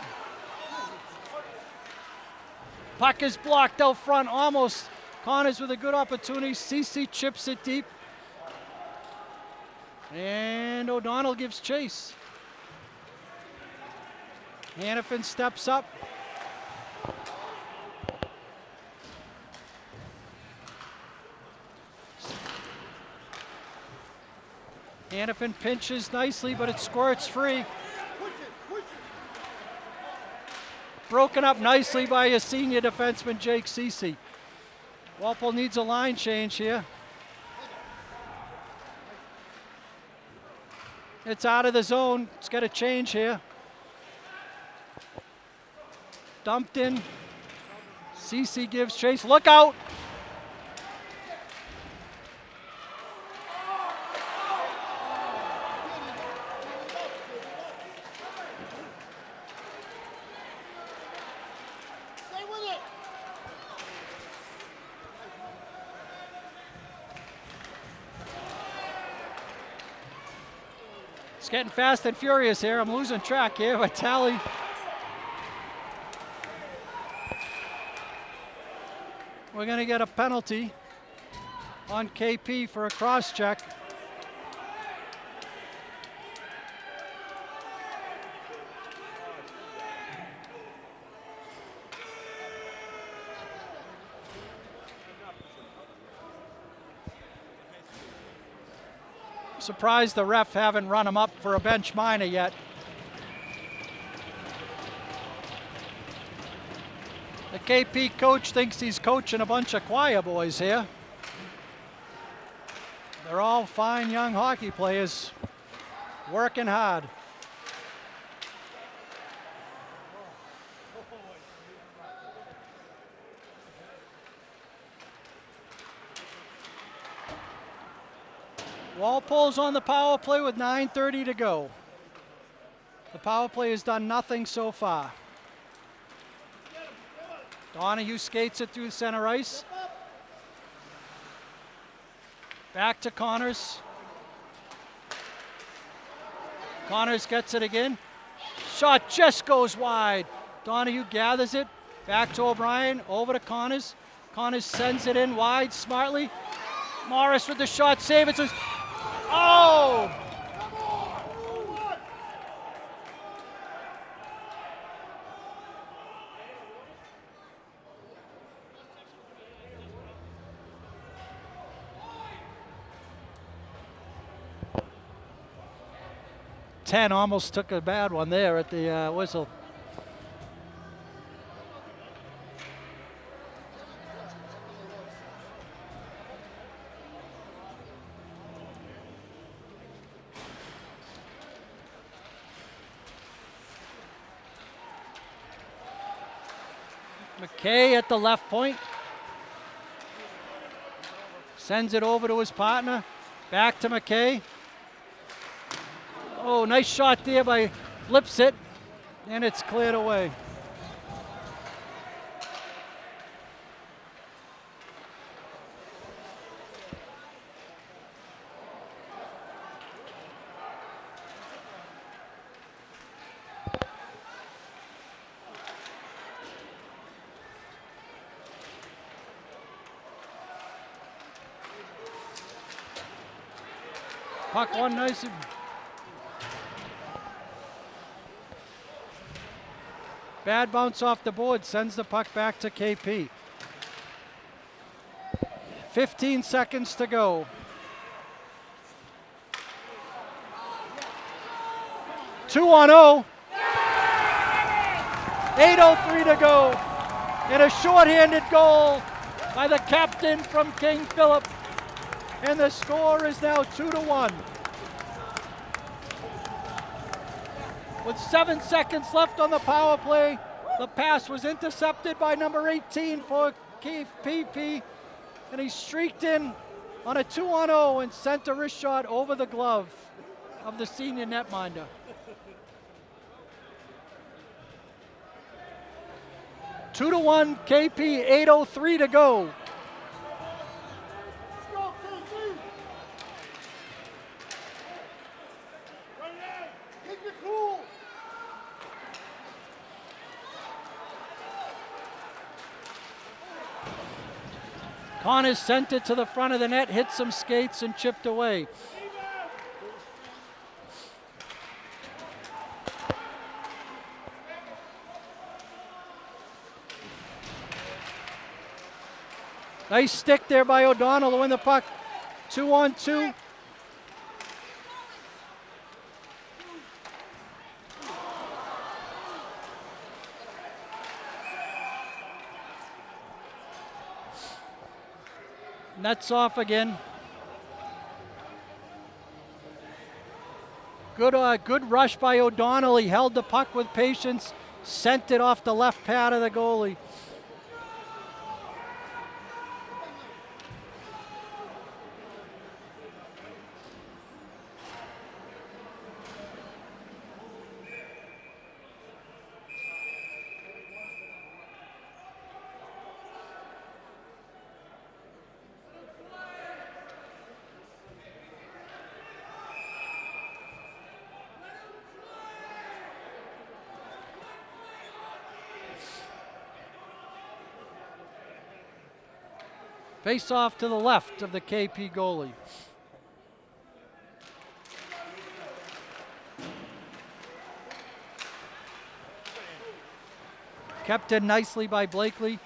Puck is blocked out front, almost. Connors with a good opportunity. Cece chips it deep. And O'Donnell gives chase. Hannafin steps up. Hannafin pinches nicely, but it squirts free. Broken up nicely by a senior defenseman, Jake Cece. Walpole needs a line change here. It's out of the zone. It's got a change here. Dumped in. Cece gives chase. Look out! It's getting fast and furious here. I'm losing track here, but Tally. We're going to get a penalty on KP for a cross check. Surprised the ref haven't run him up for a bench minor yet. The KP coach thinks he's coaching a bunch of choir boys here. They're all fine young hockey players, working hard. Walpole's on the power play with 9:30 to go. The power play has done nothing so far. Donahue skates it through the center ice. Back to Connors. Connors gets it again. Shot just goes wide. Donahue gathers it. Back to O'Brien. Over to Connors. Connors sends it in wide smartly. Morris with the shot save. It's oh! Ten almost took a bad one there at the whistle. McKay at the left point. Sends it over to his partner. Back to McKay. Oh, nice shot there by Lipset. And it's cleared away. Puck one nice. Bad bounce off the board, sends the puck back to KP. 15 seconds to go. 2-on-0. 8:03 to go. And a shorthanded goal by the captain from King Philip. And the score is now 2-1. With 7 seconds left on the power play, the pass was intercepted by number 18 for KP. And he streaked in on a 2-on-0 and sent a wrist shot over the glove of the senior netminder. Two to one, KP, 8:03 to go. Connors sent it to the front of the net, hit some skates and chipped away. Nice stick there by O'Donnell to win the puck. 2-on-2. Nets off again. Good rush by O'Donnell. He held the puck with patience, sent it off the left pad of the goalie. Face off to the left of the KP goalie. Kept in nicely by Blakely.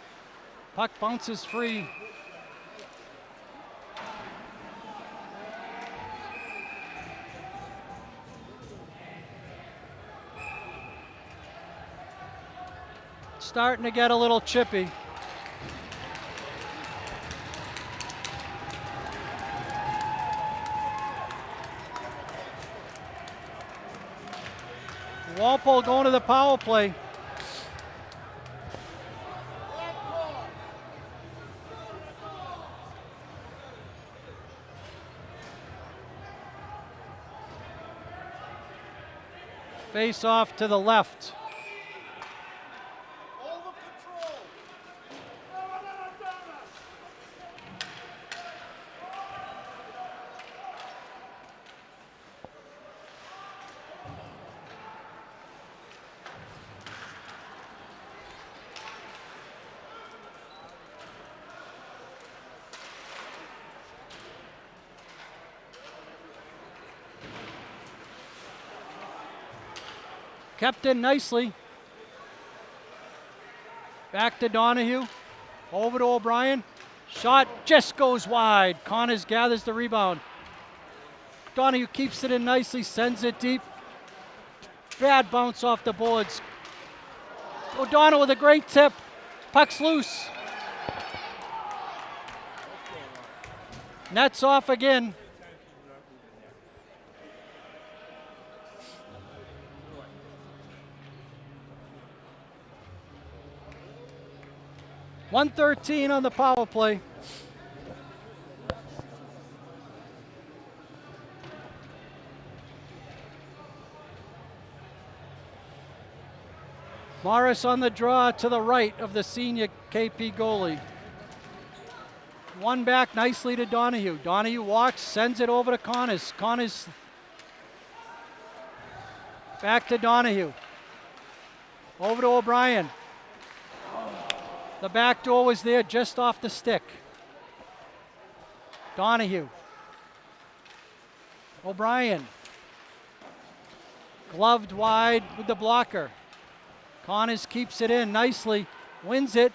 Puck bounces free. Starting to get a little chippy. Walpole going to the power play. Face off to the left. Kept in nicely. Back to Donahue. Over to O'Brien. Shot just goes wide. Connors gathers the rebound. Donahue keeps it in nicely, sends it deep. Bad bounce off the boards. O'Donnell with a great tip. Puck's loose. Nets off again. .113 on the power play. Morris on the draw to the right of the senior KP goalie. One back nicely to Donahue. Donahue walks, sends it over to Connors. Connors back to Donahue. Over to O'Brien. The back door was there just off the stick. Donahue. O'Brien. Gloved wide with the blocker. Connors keeps it in nicely. Wins it.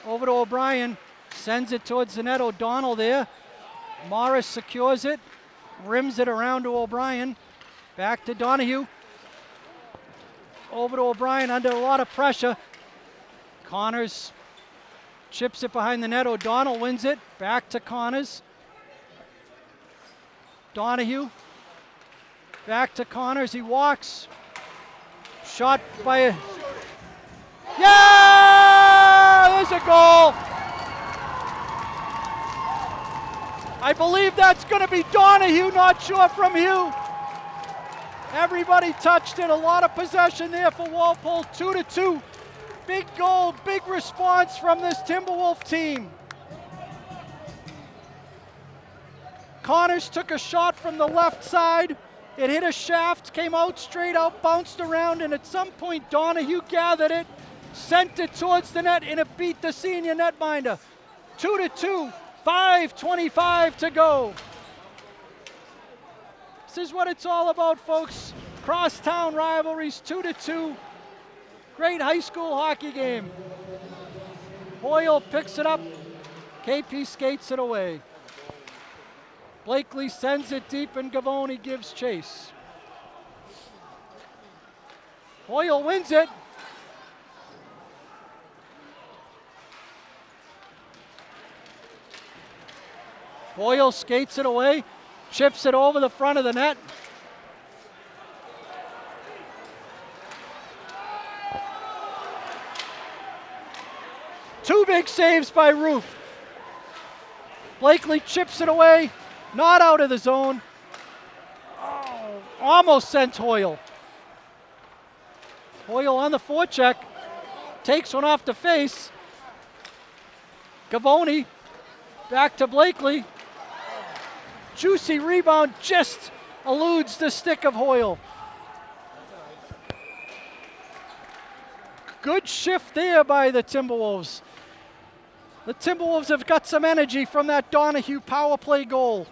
Over to O'Brien. Sends it towards the net. O'Donnell there. Morris secures it. Rims it around to O'Brien. Back to Donahue. Over to O'Brien under a lot of pressure. Connors chips it behind the net. O'Donnell wins it. Back to Connors. Donahue. Back to Connors. He walks. Shot by a... Yeah! There's a goal! 3-2 I believe that's going to be Donahue, not sure from Hugh. Everybody touched it, a lot of possession there for Walpole, 2-2. Big goal, big response from this Timberwolf team. Connors took a shot from the left side. It hit a shaft, came out straight out, bounced around, and at some point Donahue gathered it, sent it towards the net, and it beat the senior netminder. 2-2, 5:25 to go. This is what it's all about, folks. Crosstown rivalries, 2-2. Great high school hockey game. Hoyle picks it up. KP skates it away. Blakely sends it deep and Gavoni gives chase. Hoyle wins it. Hoyle skates it away, chips it over the front of the net. Two big saves by Roof. Blakely chips it away, not out of the zone. Oh, almost sent Hoyle. Hoyle on the forecheck, takes one off the face. Gavoni back to Blakely. Juicy rebound, just eludes the stick of Hoyle. Good shift there by the Timberwolves. The Timberwolves have got some energy from that Donahue power play goal.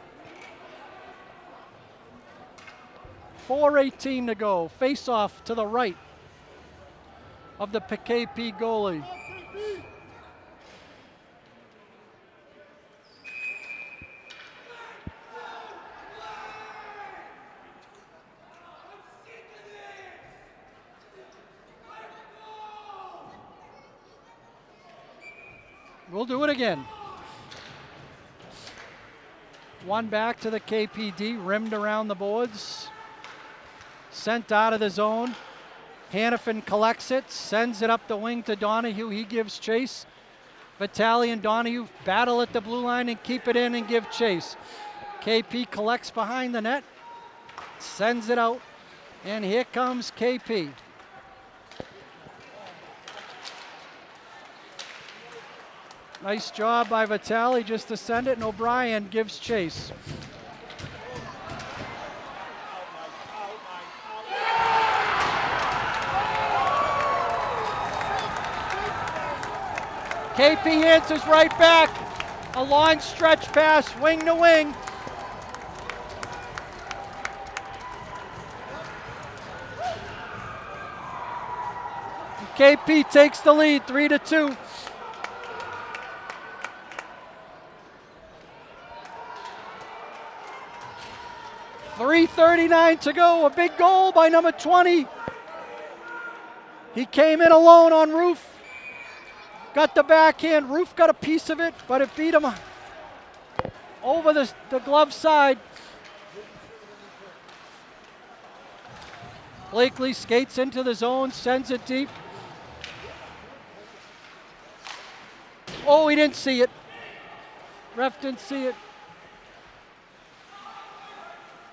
4:18 to go. Face off to the right of the KP goalie. We'll do it again. One back to the KPD, rimmed around the boards. Sent out of the zone. Hannafin collects it, sends it up the wing to Donahue. He gives chase. Vitale and Donahue battle at the blue line and keep it in and give chase. KP collects behind the net, sends it out, and here comes KP. Nice job by Vitale just to send it, and O'Brien gives chase. KP answers right back. A long stretch pass, wing to wing. KP takes the lead, 3-2. .339 to go, a big goal by number 20. He came in alone on Roof. Got the backhand, Roof got a piece of it, but it beat him over the glove side. Blakely skates into the zone, sends it deep. Oh, he didn't see it. Ref didn't see it.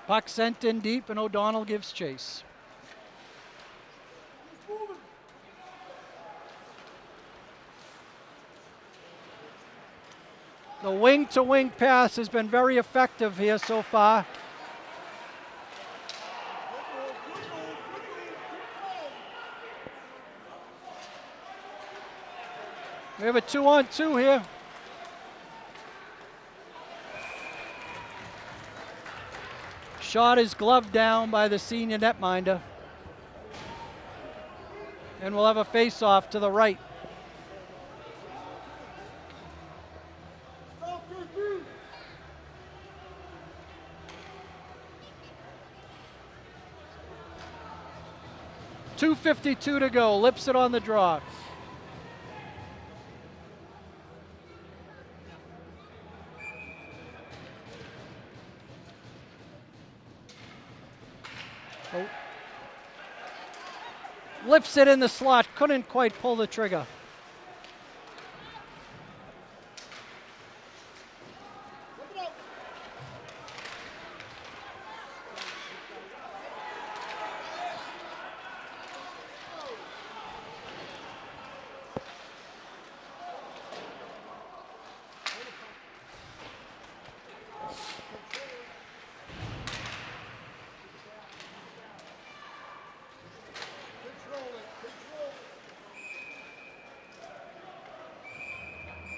Puck sent in deep, and O'Donnell gives chase. The wing-to-wing pass has been very effective here so far. We have a 2-on-2 here. Shot is gloved down by the senior netminder. And we'll have a face-off to the right. .252 to go, lips it on the draw. Oh. Lips it in the slot, couldn't quite pull the trigger.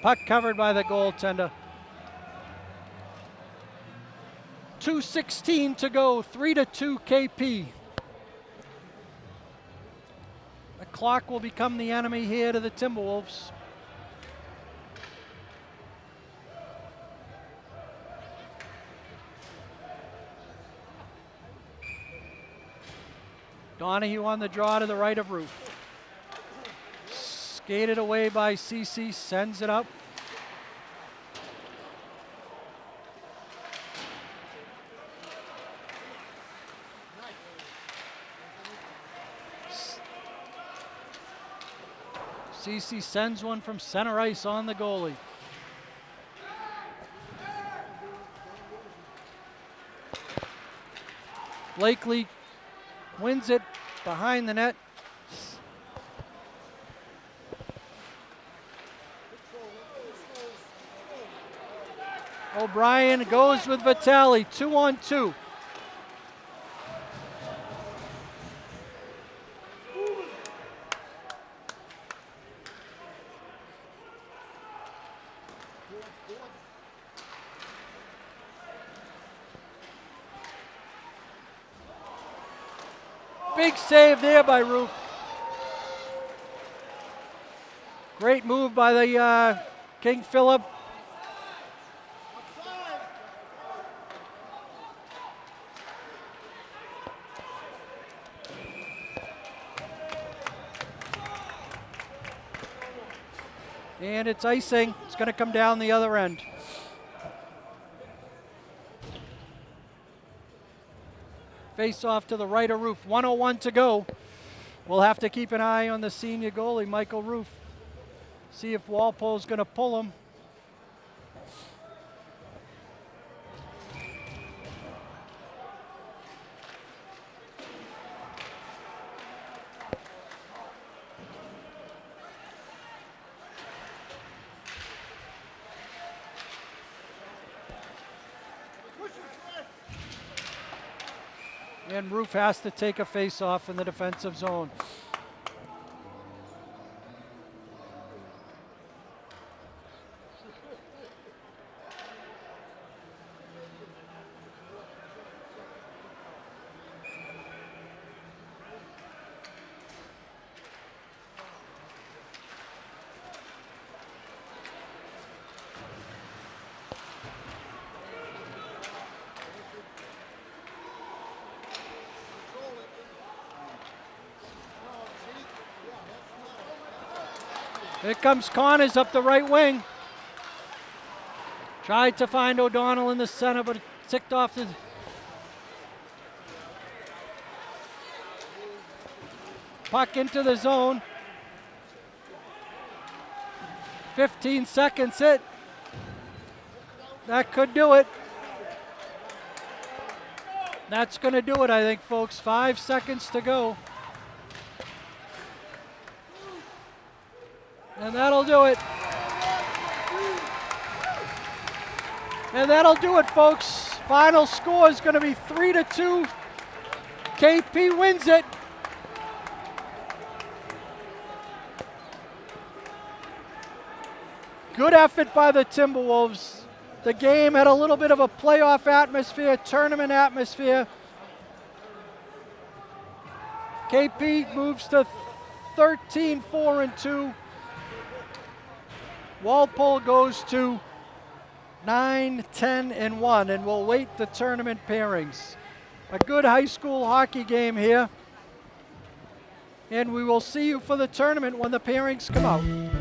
Puck covered by the goaltender. 2:16 to go, 3-2 KP. The clock will become the enemy here to the Timberwolves. Donahue on the draw to the right of Roof. Skated away by CC, sends it up. CC sends one from center ice on the goalie. Blakely wins it behind the net. O'Brien goes with Vitale, 2-on-2. Big save there by Roof. Great move by the King Philip. And it's icing. It's going to come down the other end. Face off to the right of Roof. 1:01 to go. We'll have to keep an eye on the senior goalie, Michael Roof. See if Walpole's going to pull him. And Roof has to take a face-off in the defensive zone. Here comes Connors up the right wing. Tried to find O'Donnell in the center, but it ticked off the... Puck into the zone. 15 seconds hit. That could do it. That's going to do it, I think, folks. 5 seconds to go. And that'll do it. And that'll do it, folks. Final score is going to be 3-2. KP wins it. Good effort by the Timberwolves. The game had a little bit of a playoff atmosphere, tournament atmosphere. KP moves to 13-4-2. Walpole goes to 9-10-1, and we'll wait the tournament pairings. A good high school hockey game here. And we will see you for the tournament when the pairings come out.